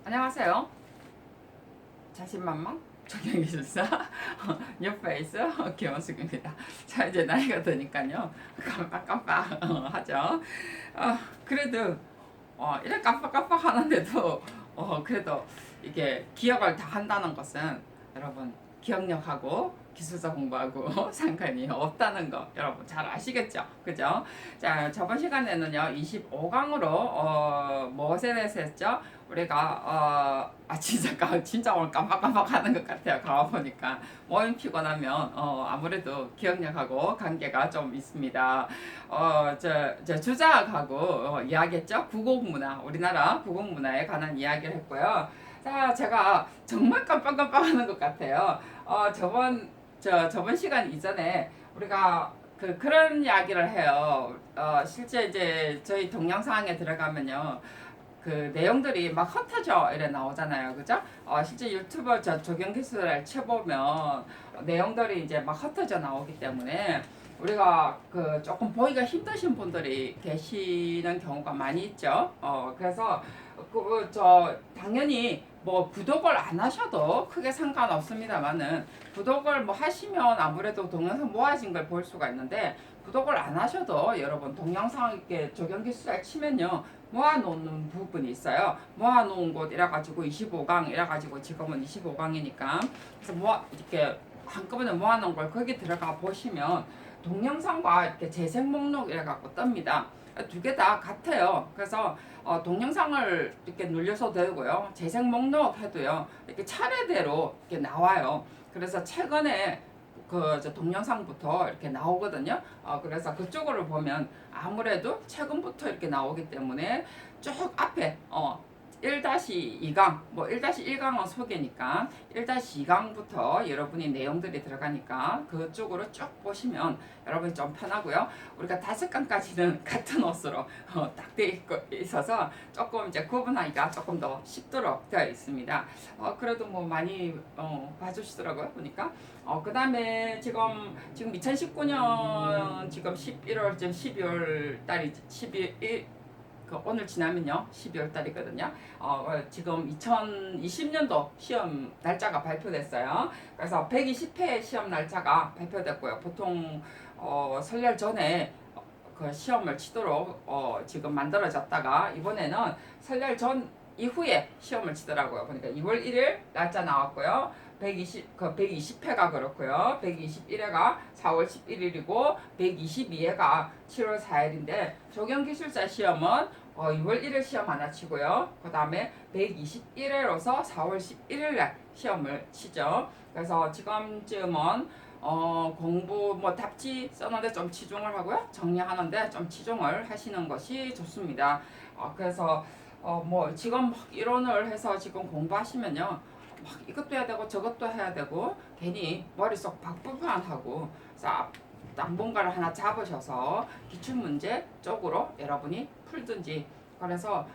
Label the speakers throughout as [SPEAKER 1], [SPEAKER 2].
[SPEAKER 1] 안녕하세요. 자신만만 정형기술사 뉴페이스 김원숙입니다. 자, 이제 나이가 드니까요 깜빡깜빡 하죠. 그래도 이렇게 깜빡깜빡 하는데도 그래도 이게 기억을 다 한다는 것은 여러분 기억력하고 기술사 공부하고 상관이 없다는 거 여러분 잘 아시겠죠? 그죠? 자, 저번 시간에는요 25강으로 무엇에 대해서 했죠? 우리가 진짜 오늘 깜빡깜빡 하는 것 같아요. 가보니까 모임 피곤하면 아무래도 기억력하고 관계가 좀 있습니다. 저 주작하고 이야기했죠. 구곡문화, 우리나라 구곡문화에 관한 이야기를 했고요. 자, 제가 정말 깜빡깜빡 하는 것 같아요. 저번 시간 이전에 우리가 그런 이야기를 해요. 실제 이제 저희 동영상에 들어가면요. 그 내용들이 막 흩어져 이래 나오잖아요. 그죠? 실제 유튜버 저 조경기술을 쳐보면 내용들이 이제 막 흩어져 나오기 때문에 우리가 그 조금 보기가 힘드신 분들이 계시는 경우가 많이 있죠. 그래서 당연히 뭐 구독을 안 하셔도 크게 상관없습니다만은 구독을 뭐 하시면 아무래도 동영상 모아진 걸 볼 수가 있는데 구독을 안 하셔도 여러분 동영상 이렇게 조경기술을 치면요 모아놓는 부분이 있어요. 모아놓은 곳 이래가지고 25강 이래가지고 지금은 25강이니까 그래서 이렇게 한꺼번에 모아놓은 걸 거기 들어가 보시면 동영상과 이렇게 재생 목록 이래갖고 뜹니다. 두 개 다 같아요. 그래서 동영상을 이렇게 눌려서 되고요. 재생 목록 해도요. 이렇게 차례대로 이렇게 나와요. 그래서 최근에 동영상부터 이렇게 나오거든요. 그래서 그쪽으로 보면 아무래도 최근부터 이렇게 나오기 때문에 쭉 앞에 1-2강, 뭐 1-1강은 소개니까 1-2강부터 여러분이 내용들이 들어가니까 그쪽으로 쭉 보시면 여러분이 좀 편하고요. 우리가 5강까지는 같은 옷으로 딱 돼 있어서 조금 이제 구분하기가 조금 더 쉽도록 되어 있습니다. 그래도 뭐 많이 봐주시더라고요. 보니까. 그 다음에 지금 2019년 지금 11월쯤 12월 달이 12일 오늘 지나면요 12월 달이거든요. 지금 2020년도 시험 날짜가 발표됐어요. 그래서 120회 시험 날짜가 발표됐고요. 보통 설날 전에 그 시험을 치도록 지금 만들어졌다가 이번에는 설날 전 이후에 시험을 치더라고요. 그러니까 2월 1일 날짜 나왔고요. 120회가 그렇고요. 121회가 4월 11일이고 122회가 7월 4일인데 조경기술사 시험은 6월 1일 시험 하나 치고요. 그 다음에 121회로서 4월 11일 날 시험을 치죠. 그래서 지금쯤은 공부 뭐 답지 써는데 좀 치중을 하고요. 정리하는데 좀 치중을 하시는 것이 좋습니다. 그래서 뭐 지금 이론을 해서 지금 공부하시면요. 막 이것도 해야 되고 저것도 해야 되고 괜히 머릿속 박불편하고 딱 뭔가를 하나 잡으셔서 기출문제 쪽으로 여러분이 풀든지 그래서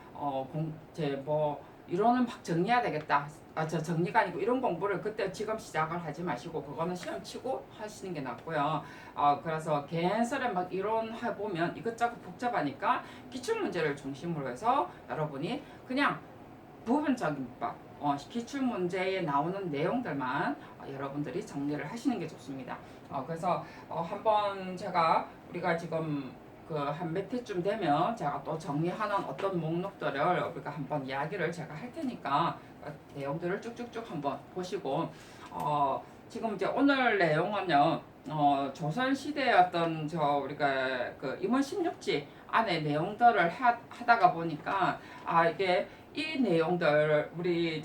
[SPEAKER 1] 뭐 이론은 막 정리해야 되겠다. 저 정리가 아니고 이런 공부를 그때 지금 시작을 하지 마시고 그거는 시험 치고 하시는 게 낫고요. 그래서 개설에 막 이론 해보면 이것저것 복잡하니까 기출문제를 중심으로 해서 여러분이 그냥 부분적인 법, 기출문제에 나오는 내용들만 여러분들이 정리를 하시는 게 좋습니다. 그래서 한번 우리가 지금 그 한 몇 회쯤 되면 제가 또 정리하는 어떤 목록들을 우리가 한번 이야기를 제가 할 테니까 내용들을 쭉쭉쭉 한번 보시고 지금 이제 오늘 내용은요 조선시대의 어떤 우리가 그 임원 16지 안에 내용들을 하다가 보니까 이게 이 내용들 우리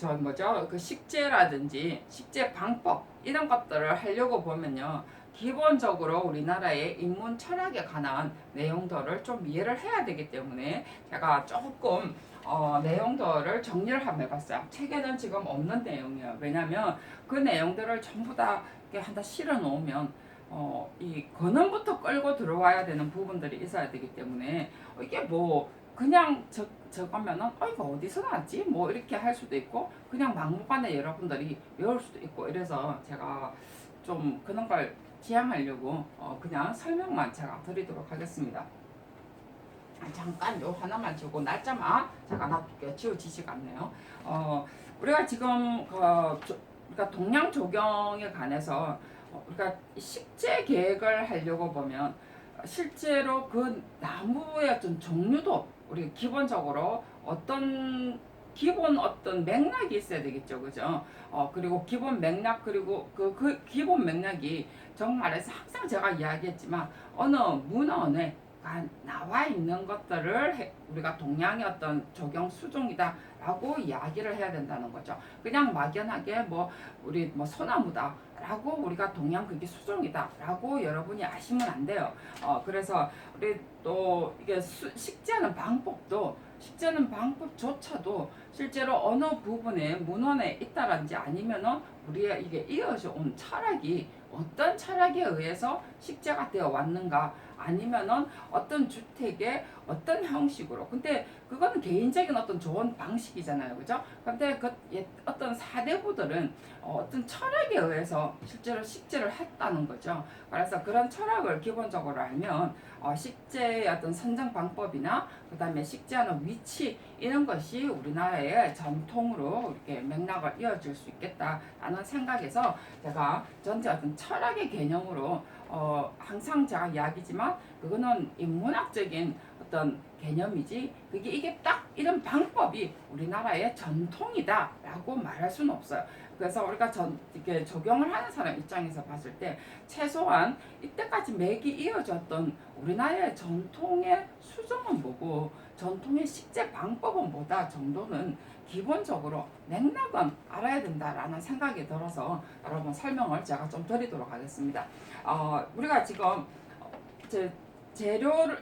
[SPEAKER 1] 그 식재라든지 식재 방법 이런 것들을 하려고 보면요 기본적으로 우리나라의 인문 철학에 관한 내용들을 좀 이해를 해야 되기 때문에 제가 조금 내용들을 정리를 한번 해봤어요. 책에는 지금 없는 내용이에요. 왜냐면 그 내용들을 전부 다 이렇게 한다 실어 놓으면 이 근원부터 끌고 들어와야 되는 부분들이 있어야 되기 때문에 이게 뭐 그냥 저거면은 이거 어디서 나왔지? 뭐 이렇게 할 수도 있고 그냥 막무가내 여러분들이 외울 수도 있고 이래서 제가 좀 그런 걸 지향하려고 그냥 설명만 제가 드리도록 하겠습니다. 잠깐 요 하나만 지우고 날짜만 잠깐 놔둘게요. 지워지지가 않네요. 우리가 지금 그러니까 동양 조경에 관해서 우리가 식재 계획을 하려고 보면 실제로 그 나무의 어떤 종류도 우리 기본적으로 기본 어떤 맥락이 있어야 되겠죠, 그죠? 그리고 기본 맥락 그리고 그 기본 맥락이 정말해서 항상 제가 이야기했지만 어느 문헌에 나와 있는 것들을 우리가 동양의 어떤 조경 수종이다라고 이야기를 해야 된다는 거죠. 그냥 막연하게 우리 소나무다라고 우리가 동양 그게 수종이다라고 여러분이 아시면 안 돼요. 그래서 우리 또 이게 식재하는 방법조차도 실제로 어느 부분에 문헌에 있다든지 아니면은 우리의 이게 이어져 온 철학이 어떤 철학에 의해서 식재가 되어 왔는가 아니면은 어떤 주택의 어떤 형식으로 근데 그거는 개인적인 어떤 좋은 방식이잖아요, 그죠? 근데 어떤 사대부들은 어떤 철학에 의해서 실제로 식재를 했다는 거죠. 그래서 그런 철학을 기본적으로 알면 식재의 어떤 선정 방법이나 그 다음에 식재하는 위치 이런 것이 우리나라의 전통으로 이렇게 맥락을 이어줄 수 있겠다라는 생각에서 제가 전체 어떤 철학의 개념으로 항상 제가 이야기지만 그거는 인문학적인 어떤 개념이지 이게 딱 이런 방법이 우리나라의 전통이다라고 말할 수는 없어요. 그래서 우리가 이렇게 적용을 하는 사람 입장에서 봤을 때 최소한 이때까지 맥이 이어졌던 우리나라의 전통의 수종은 뭐고 전통의 식재 방법은 뭐다 정도는 기본적으로 맥락은 알아야 된다라는 생각이 들어서 여러분 설명을 제가 좀 드리도록 하겠습니다. 우리가 지금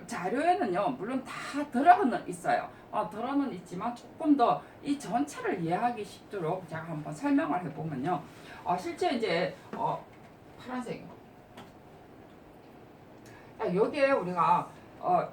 [SPEAKER 1] 자료에는요 물론 다 들어는 있어요. 들어는 있지만 조금 더 이 전체를 이해하기 쉽도록 제가 한번 설명을 해보면요. 실제 이제 파란색 여기에 우리가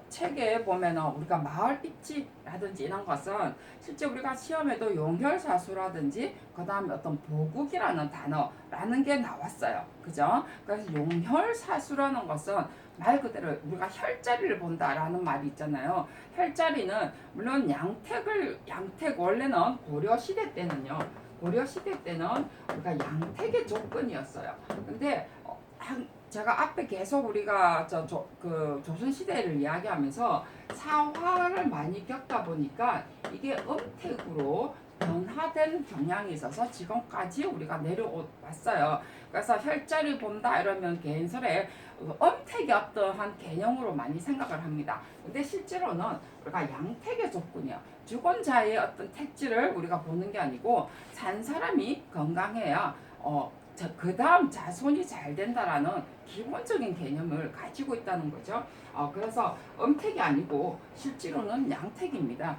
[SPEAKER 1] 책에 보면은 우리가 마을 입지라든지 이런 것은 실제 우리가 시험에도 용혈사수라든지 그 다음에 어떤 보국이라는 단어라는 게 나왔어요. 그죠? 그래서 용혈사수라는 것은 말 그대로 우리가 혈자리를 본다라는 말이 있잖아요. 혈자리는 물론 양택 원래는 고려시대 때는 우리가 양택의 조건이었어요. 근데 제가 앞에 계속 우리가 조선시대를 이야기하면서 사화를 많이 겪다 보니까 이게 음택으로 변화된 경향이 있어서 지금까지 우리가 내려왔어요. 그래서 혈자리 본다 이러면 개인설에 음택이 어떠한 개념으로 많이 생각을 합니다. 근데 실제로는 우리가 양택의 조건이야. 죽은 자의 어떤 택지를 우리가 보는 게 아니고 산 사람이 건강해야 그 다음 자손이 잘 된다라는 기본적인 개념을 가지고 있다는 거죠. 그래서 음택이 아니고 실제로는 양택입니다.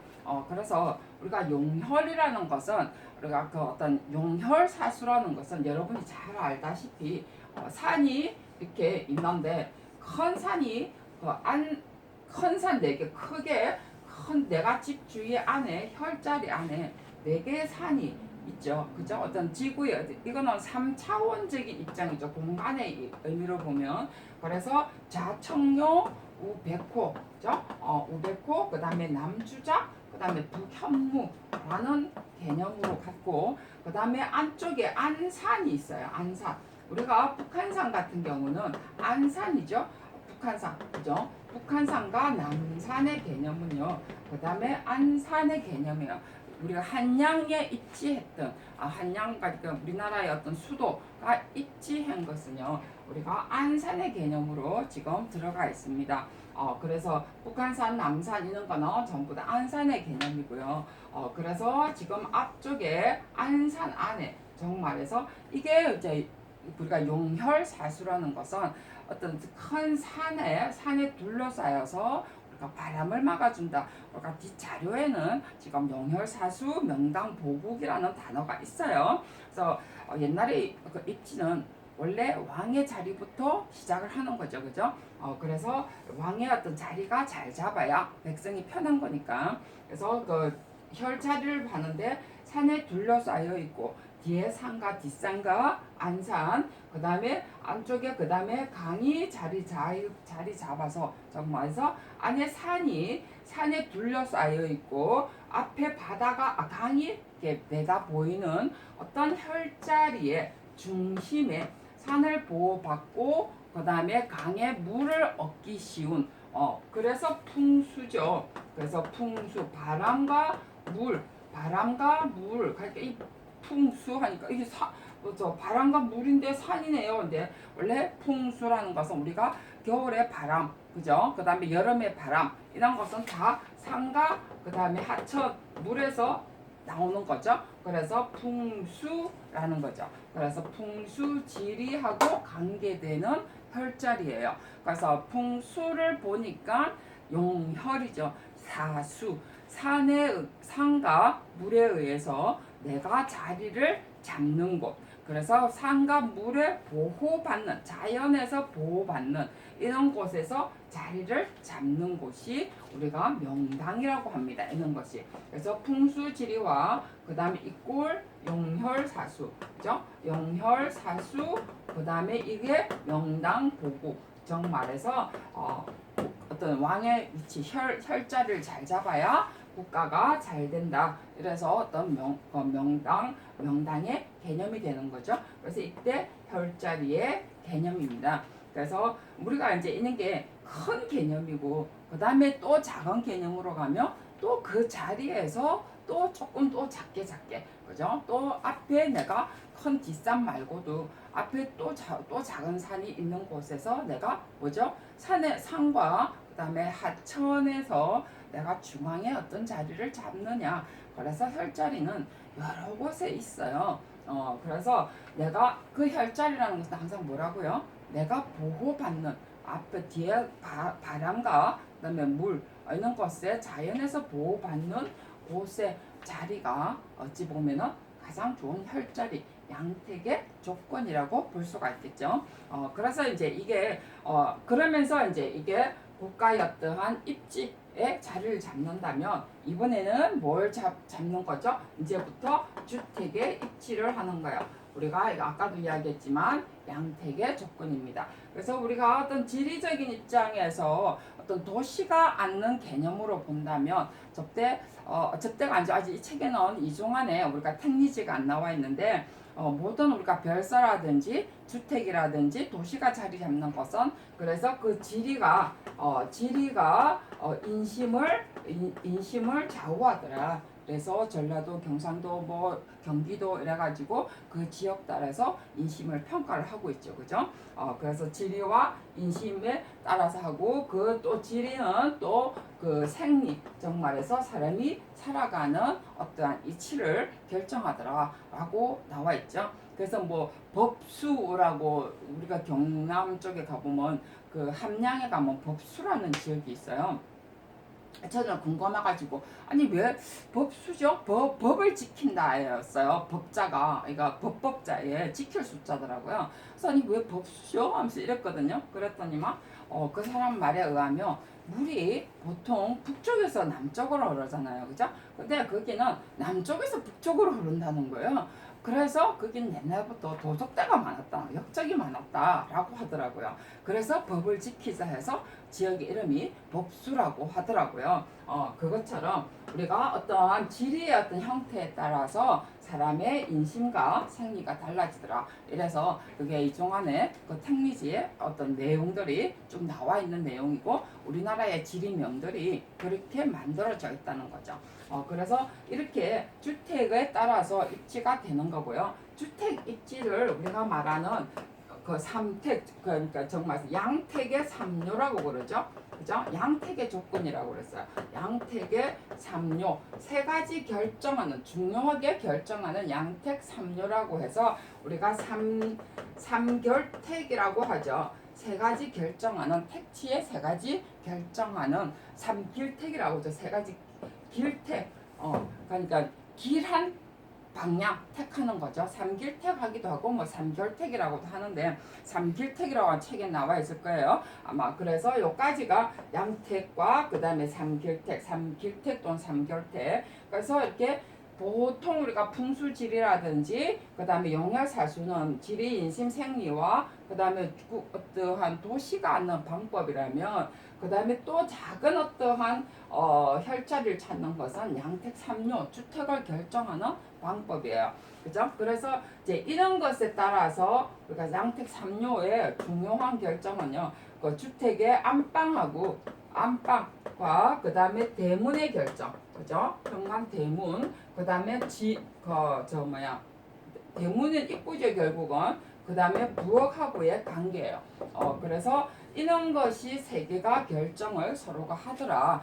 [SPEAKER 1] 그래서 우리가 용혈이라는 것은 우리가 그 어떤 용혈사수라는 것은 여러분이 잘 알다시피 산이 이렇게 있는데 큰 산이 큰 산 4개 크게 큰 내가 집 주위 안에 혈자리 안에 4개의 산이 있죠. 그죠? 어떤 지구의 이거는 3차원적인 입장이죠. 공간의 의미로 보면. 그래서 좌청룡, 우백호, 그죠? 우백호, 그다음에 남주작, 그다음에 북현무라는 개념으로 갖고 그다음에 안쪽에 안산이 있어요. 안산. 우리가 북한산 같은 경우는 안산이죠. 북한산. 그죠? 북한산과 남산의 개념은요. 그다음에 안산의 개념이에요. 우리가 한양에 입지했던 한양과 우리나라의 어떤 수도가 입지한 것은요 우리가 안산의 개념으로 지금 들어가 있습니다. 그래서 북한산, 남산 이런 거는 전부 다 안산의 개념이고요. 그래서 지금 앞쪽에 안산 안에 정말해서 이게 이제 우리가 용혈사수라는 것은 어떤 큰 산에 둘러싸여서 바람을 막아준다. 그러니까 뒷자료에는 지금 용혈사수 명당보국이라는 단어가 있어요. 그래서 옛날에 그 입지는 원래 왕의 자리부터 시작을 하는 거죠. 그죠? 그래서 왕의 어떤 자리가 잘 잡아야 백성이 편한 거니까. 그래서 그 혈자리를 하는데 산에 둘러싸여 있고 뒤에 산과 뒷산과 안산, 그 다음에 안쪽에 그 다음에 강이 자리 잡아서 정말서 안에 산에 둘러싸여 있고 앞에 바다가 강이 이렇게 내다 보이는 어떤 혈자리의 중심에 산을 보호받고 그 다음에 강의 물을 얻기 쉬운 그래서 풍수죠. 그래서 풍수 바람과 물 그러니까 이 풍수하니까 이게 바람과 물인데 산이네요. 근데 원래 풍수라는 것은 우리가 겨울에 바람, 그죠? 그 다음에 여름에 바람 이런 것은 다 산과 그 다음에 하천 물에서 나오는 거죠. 그래서 풍수라는 거죠. 그래서 풍수지리하고 관계되는 혈자리예요. 그래서 풍수를 보니까 용혈이죠. 사수 산과 물에 의해서 내가 자리를 잡는 곳. 그래서 산과 물에 보호받는 자연에서 보호받는 이런 곳에서 자리를 잡는 곳이 우리가 명당이라고 합니다. 이런 것이. 그래서 풍수지리와 그 다음에 이꼴 용혈사수, 그죠? 용혈사수 그 다음에 이게 명당보국. 정말해서 어떤 왕의 위치 혈자리를 잘 잡아야 국가가 잘 된다. 그래서 어떤 명당의 개념이 되는 거죠. 그래서 이때 혈자리의 개념입니다. 그래서 우리가 이제 있는 게 큰 개념이고 그 다음에 또 작은 개념으로 가면 또 그 자리에서 또 조금 또 작게 그죠? 또 앞에 내가 큰 뒷산 말고도 앞에 또 작은 산이 있는 곳에서 내가 뭐죠? 산과 그 다음에 하천에서 내가 중앙에 어떤 자리를 잡느냐. 그래서 혈자리는 여러 곳에 있어요. 그래서 내가 그 혈자리라는 것은 항상 뭐라고요? 내가 보호받는 앞에 뒤에 바람과 그다음에 물 이런 것에 자연에서 보호받는 곳의 자리가 어찌 보면은 가장 좋은 혈자리 양택의 조건이라고 볼 수가 있겠죠. 그래서 이제 이게 그러면서 이제 이게 국가의 어떠한 입지에 자리를 잡는다면 이번에는 뭘 잡는 거죠? 이제부터 주택의 입지를 하는 거예요. 우리가 아까도 이야기했지만 양택의 조건입니다. 그래서 우리가 어떤 지리적인 입장에서 어떤 도시가 않는 개념으로 본다면 접대가 아니죠. 아직 이 책에는 이종안에 우리가 택리지가 안 나와 있는데 모든 우리가 별서라든지 주택이라든지 도시가 자리 잡는 것은 그래서 그 지리가 인심을 좌우하더라. 그래서 전라도, 경상도, 뭐 경기도 이래가지고 그 지역 따라서 인심을 평가를 하고 있죠, 그죠? 그래서 지리와 인심에 따라서 하고 그 또 지리는 또 그 생리 정말에서 사람이 살아가는 어떠한 이치를 결정하더라라고 나와 있죠. 그래서 뭐 법수라고 우리가 경남 쪽에 가보면 그 함양에 가면 법수라는 지역이 있어요. 저는 궁금해가지고 아니 왜 법수죠? 법을 지킨다였어요. 법자가 그러니까 법자에 지킬 숫자더라고요. 그래서 아니 왜 법수죠? 하면서 이랬거든요. 그랬더니만 그 사람 말에 의하면 물이 보통 북쪽에서 남쪽으로 흐르잖아요. 그죠? 근데 거기는 남쪽에서 북쪽으로 흐른다는 거예요. 그래서 거긴 옛날부터 도적대가 많았다, 역적이 많았다라고 하더라고요. 그래서 법을 지키자 해서 지역의 이름이 법수라고 하더라고요. 그것처럼 우리가 어떠한 지리의 어떤 형태에 따라서 사람의 인심과 생리가 달라지더라. 이래서 그게 이종안에 그 택리지의 어떤 내용들이 좀 나와 있는 내용이고 우리나라의 지리명들이 그렇게 만들어져 있다는 거죠. 그래서 이렇게 주택에 따라서 입지가 되는 거고요. 주택 입지를 우리가 말하는 그 삼택, 그러니까 정말 양택의 삼요라고 그러죠. 그죠? 양택의 조건이라고 그랬어요. 양택의 삼요 세 가지 결정하는 중요하게 결정하는 양택 삼요라고 해서 우리가 삼결택이라고 하죠. 세 가지 결정하는 택지의 세 가지 결정하는 삼길택이라고 하죠. 세 가지 길택. 그러니까 길한 방향 택하는 거죠. 삼길택하기도 하고 뭐 삼결택이라고도 하는데 삼길택이라고 한 책에 나와 있을 거예요. 아마 그래서 요까지가 양택과 그 다음에 삼길택 또는 삼결택. 그래서 이렇게 보통 우리가 풍수지리라든지 그 다음에 용혈사수는 지리, 인심, 생리와 그 다음에 어떠한 도시가 않는 방법이라면 그 다음에 또 작은 어떠한 혈자리를 찾는 것은 양택삼묘, 주택을 결정하는 방법이에요. 그죠? 그래서 이제 이런 것에 따라서 우리가 양택삼묘의 중요한 결정은요, 그 주택의 안방하고 안방과 그 다음에 대문의 결정, 그죠? 현관 대문, 그 다음에 대문은 입구죠 결국은. 그 다음에 부엌하고의 관계예요. 그래서 이런 것이 세 개가 결정을 서로가 하더라.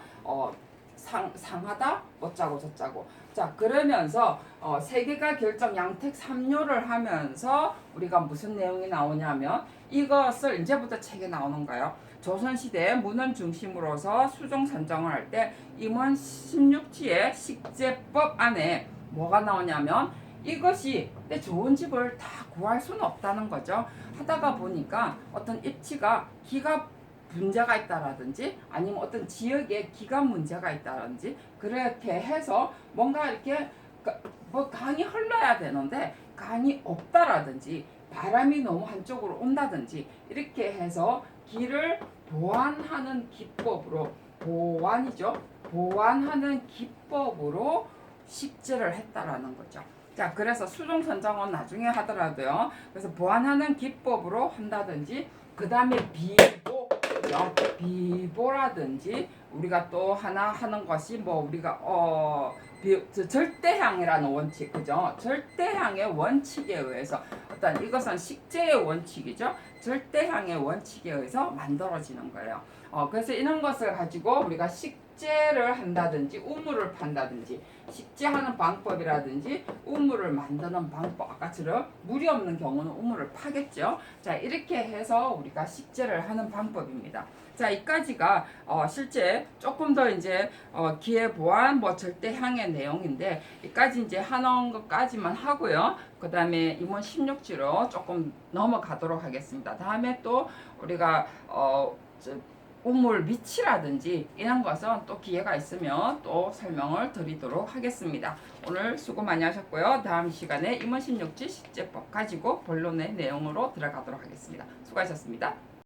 [SPEAKER 1] 상하다, 어짜고 저짜고. 자, 그러면서 세 개가 결정 양택 삼묘를 하면서 우리가 무슨 내용이 나오냐면 이것을 이제부터 책에 나오는 거예요. 조선시대 문헌 중심으로서 수종 선정을 할 때 임원 16지의 식재법 안에 뭐가 나오냐면 이것이 내 좋은 집을 다 구할 수는 없다는 거죠. 하다가 보니까 어떤 입지가 기가 문제가 있다라든지 아니면 어떤 지역에 기간 문제가 있다라든지 그렇게 해서 뭔가 이렇게 뭐 강이 흘러야 되는데 강이 없다라든지 바람이 너무 한쪽으로 온다든지 이렇게 해서 길을 보완하는 기법으로 보완하는 기법으로 식재를 했다라는 거죠. 자, 그래서 수종 선정은 나중에 하더라도요. 그래서 보완하는 기법으로 한다든지 그 다음에 비보라든지 우리가 또 하나 하는 것이 뭐 우리가 절대향이라는 원칙, 그죠? 절대향의 원칙에 의해서 어떤 이것은 식재의 원칙이죠. 절대향의 원칙에 의해서 만들어지는 거예요. 그래서 이런 것을 가지고 우리가 식재를 한다든지 우물을 판다든지 식재하는 방법이라든지 우물을 만드는 방법, 아까처럼 물이 없는 경우는 우물을 파겠죠. 자, 이렇게 해서 우리가 식재를 하는 방법입니다. 자, 이까지가 실제 조금 더 이제 기회 보완 뭐 절대향의 내용인데 이까지 이제 하는 것까지만 하고요. 그 다음에 임원 16지로 조금 넘어가도록 하겠습니다. 다음에 또 우리가 우물 위치라든지 이런 것은 또 기회가 있으면 또 설명을 드리도록 하겠습니다. 오늘 수고 많이 하셨고요. 다음 시간에 임원 16지 식재법 가지고 본론의 내용으로 들어가도록 하겠습니다. 수고하셨습니다.